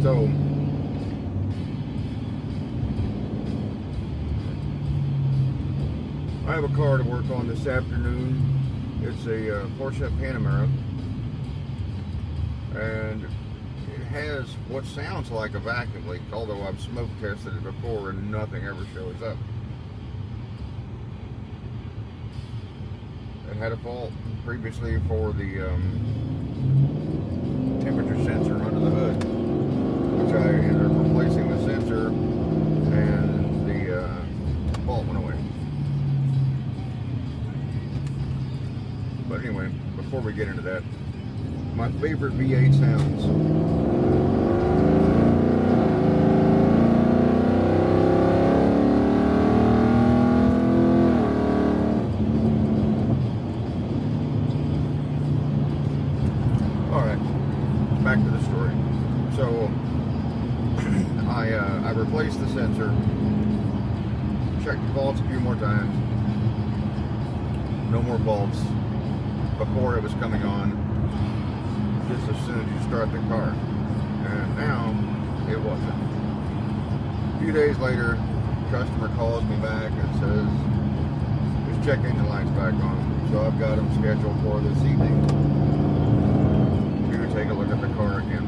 So I have a car to work on this afternoon. It's a Porsche Panamera, and it has what sounds like a vacuum leak, although I've smoke tested it before and nothing ever shows up. It had a fault previously for the temperature sensor under the hood, which I ended up replacing the sensor, and the fault went away. But anyway, before we get into that, my favorite V8 sounds. Alright, back to the story. So, I replaced the sensor, checked the faults a few more times, no more faults before it was coming on, just as soon as you start the car, and now it wasn't. A few days later, customer calls me back and says, just check engine lights back on. So I've got them scheduled for this evening to take a look at the car again.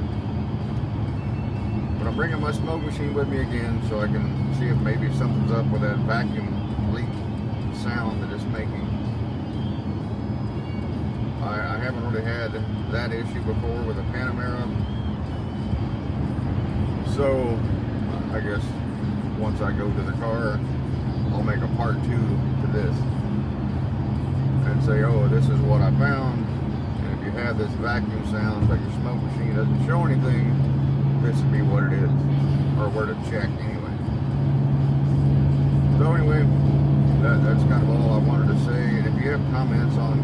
But I'm bringing my smoke machine with me again so I can see if maybe something's up with that vacuum leak sound that it's making. I haven't really had that issue before with a Panamera, so I guess once I go to the car, I'll make a part 2 to this and say, oh, this is what I found, and if you have this vacuum sound but your smoke machine doesn't show anything, this would be what it is, or where to check anyway. So anyway, that's kind of all I wanted to say. And if you have comments on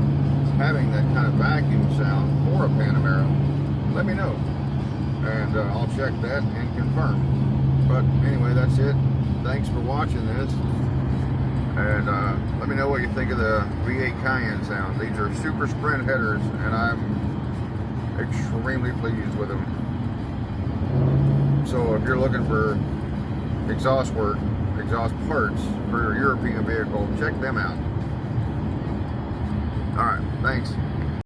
having that kind of vacuum sound for a Panamera, let me know, and I'll check that and confirm. But anyway, that's it. Thanks for watching this, and let me know what you think of the V8 Cayenne sound. These are super sprint headers, and I'm extremely pleased with them. So if you're looking for exhaust work, exhaust parts for your European vehicle, check them out. All right, thanks.